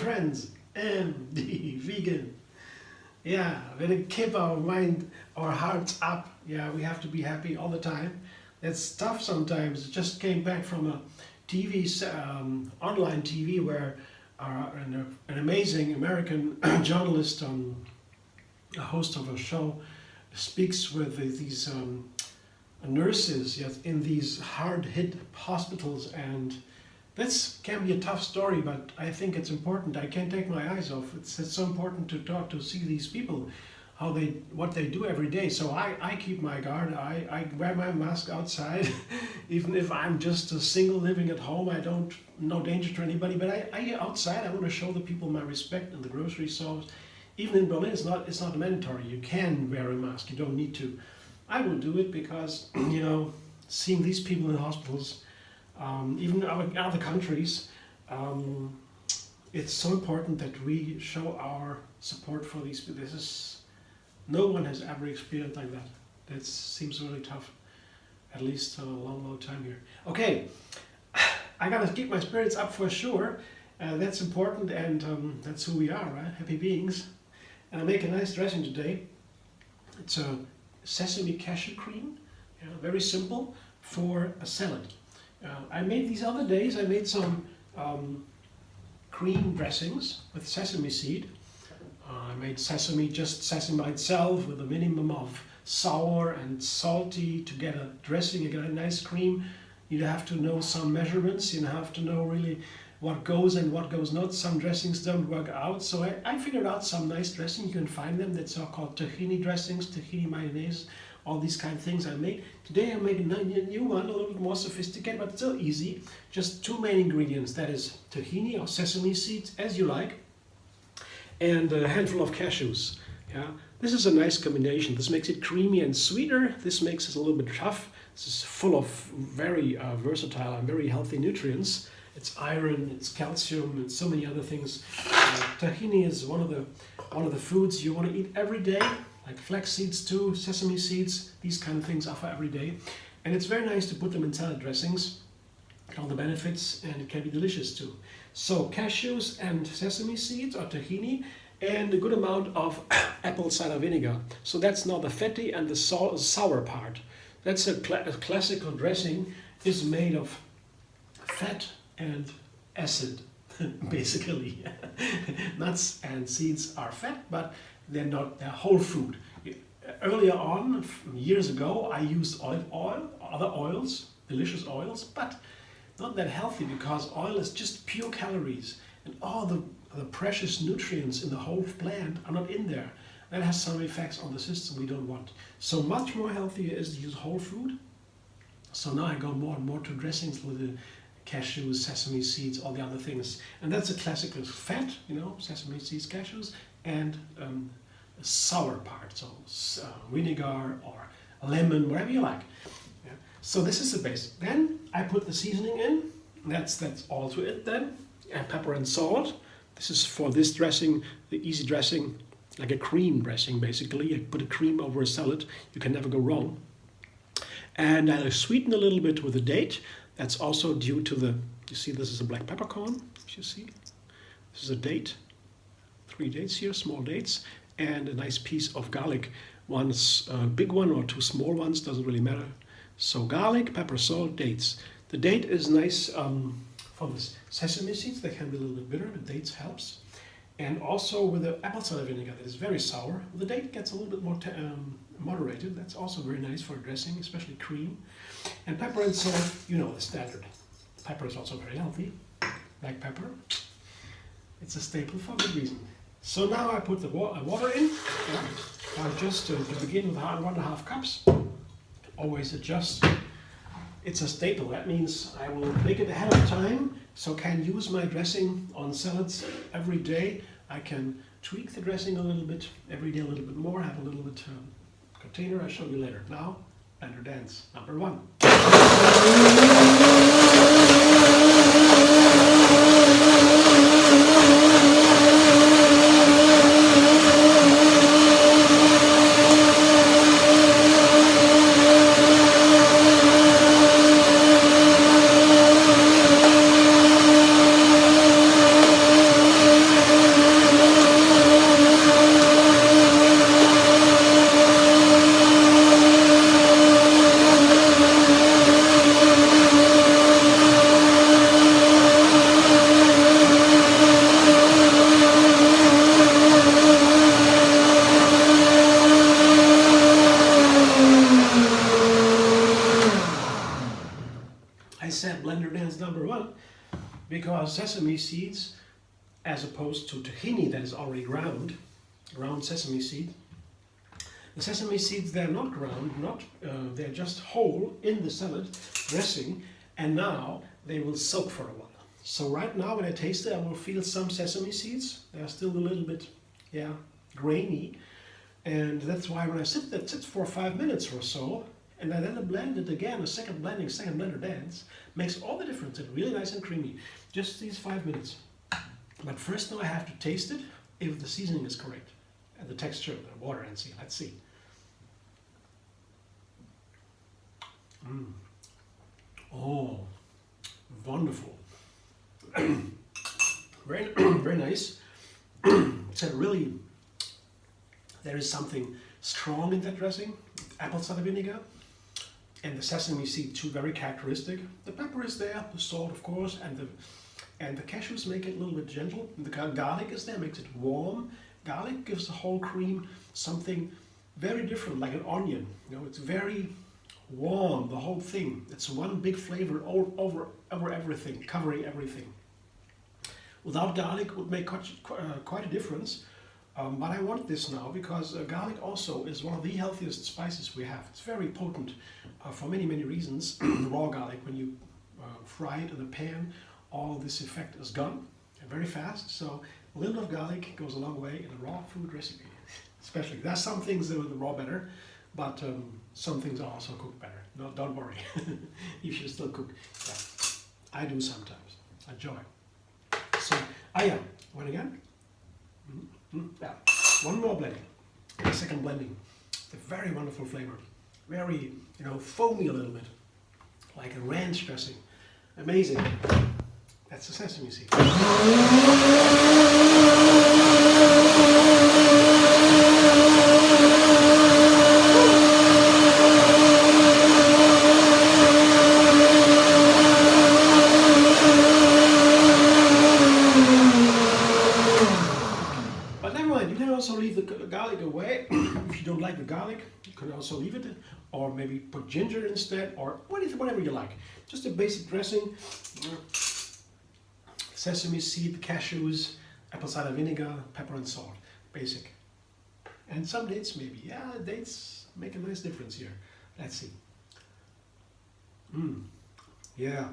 friends, MD, vegan. Yeah, when we keep our mind, our hearts up, yeah, we have to be happy all the time. It's tough sometimes. Just came back from a online TV where an amazing American journalist, a host of a show, speaks with these nurses, yes, in these hard-hit hospitals, and this can be a tough story, but I think it's important. I can't take my eyes off. It's so important to talk to see these people, what they do every day. So I keep my guard. I wear my mask outside, even if I'm just a single living at home. I don't no danger to anybody. But I outside. I want to show the people my respect in the grocery stores. Even in Berlin, it's not mandatory. You can wear a mask. You don't need to. I will do it because seeing these people in hospitals, even in other countries, it's so important that we show our support for these people. No one has ever experienced like that. That seems really tough, at least a long time here. Okay, I gotta keep my spirits up for sure. That's important, and that's who we are, right? Happy beings. And I make a nice dressing today. It's a sesame cashew cream, very simple, for a salad. I made these other days, I made some cream dressings with sesame seed. I made just sesame by itself with a minimum of sour and salty to get a dressing, you get a nice cream. You have to know some measurements, you have to know really what goes and what goes not. Some dressings don't work out, so I figured out some nice dressing. You can find them, that's called tahini dressings, tahini mayonnaise, all these kind of things I made. Today I made a new one, a little bit more sophisticated, but still easy. Just two main ingredients, that is tahini or sesame seeds, as you like, and a handful of cashews. Yeah, this is a nice combination. This makes it creamy and sweeter. This makes it a little bit tough. This is full of very versatile and very healthy nutrients. It's iron, it's calcium, and so many other things. Tahini is one of the foods you want to eat every day, like flax seeds too, sesame seeds. These kind of things are for every day, and it's very nice to put them in salad dressings. All the benefits, and it can be delicious too. So cashews and sesame seeds or tahini, and a good amount of apple cider vinegar. So that's now the fatty and the sour part. That's a classical dressing is made of fat and acid, basically. Nuts and seeds are fat, but they're whole food. Earlier on, years ago, I used olive oil, other oils, delicious oils, but not that healthy because oil is just pure calories, and all the precious nutrients in the whole plant are not in there. That has some effects on the system we don't want. So much more healthier is to use whole food. So now I go more and more to dressings with the cashews, sesame seeds, all the other things. And that's a classical fat, sesame seeds, cashews, and a sour part, so vinegar or lemon, whatever you like. Yeah. So this is the base. Then I put the seasoning in. That's all to it then. And pepper and salt. This is for this dressing, the easy dressing, like a cream dressing basically. You put a cream over a salad, you can never go wrong. And I sweeten a little bit with a date. That's also due to you see this is a black peppercorn, as you see. This is a date, 3 dates here, small dates, and a nice piece of garlic. One's a big one or 2 small ones, doesn't really matter. So garlic, pepper, salt, dates. The date is nice for the sesame seeds. They can be a little bit bitter, but dates helps. And also with the apple cider vinegar that is very sour, the date gets a little bit more moderated. That's also very nice for dressing, especially cream. And pepper and salt, the standard. Pepper is also very healthy. Black pepper. It's a staple for good reason. So now I put the water in. Just to begin with 1.5 cups. Always adjust. It's a staple. That means I will make it ahead of time, so can use my dressing on salads every day. I can tweak the dressing a little bit, every day a little bit more, have a little bit container. I'll show you later. Now, blender dance number 1. sesame seeds as opposed to tahini that is already ground sesame seed. The sesame seeds, they're not ground, they're just whole in the salad dressing, and now they will soak for a while. So right now when I taste it, I will feel some sesame seeds. They're still a little bit, grainy, and that's why when I sit, that sits for 5 minutes or so, and I then blend it again, a second blender dance, makes all the difference. It's really nice and creamy. Just these 5 minutes. But first now I have to taste it, if the seasoning is correct, and the texture, the water, and see. Let's see. Oh, wonderful. Very, very nice. So really, there is something strong in that dressing. Apple cider vinegar and the sesame seed, too, very characteristic. The pepper is there, the salt, of course, and the cashews make it a little bit gentle. And the garlic is there, makes it warm. Garlic gives the whole cream something very different, like an onion. You know, it's very warm, the whole thing. It's one big flavor over everything, covering everything. Without garlic, it would make quite a difference. But I want this now because garlic also is one of the healthiest spices we have. It's very potent for many, many reasons. Raw garlic, when you fry it in a pan, all this effect is gone very fast. So a little of garlic goes a long way in a raw food recipe. Especially, there's some things that are the raw better, but some things are also cooked better. No, don't worry. You should still cook. Yeah. I do sometimes. Enjoy. So, one again. Yeah. One more blending. The second blending. A very wonderful flavor. Very, foamy a little bit. Like a ranch dressing. Amazing. That's the sesame seed. But never mind, you can also leave the garlic away. If you don't like the garlic, you can also leave it, or maybe put ginger instead, or whatever you like. Just a basic dressing. Sesame seed, cashews, apple cider vinegar, pepper and salt. Basic. And some dates maybe. Yeah, dates make a nice difference here. Let's see. Yeah.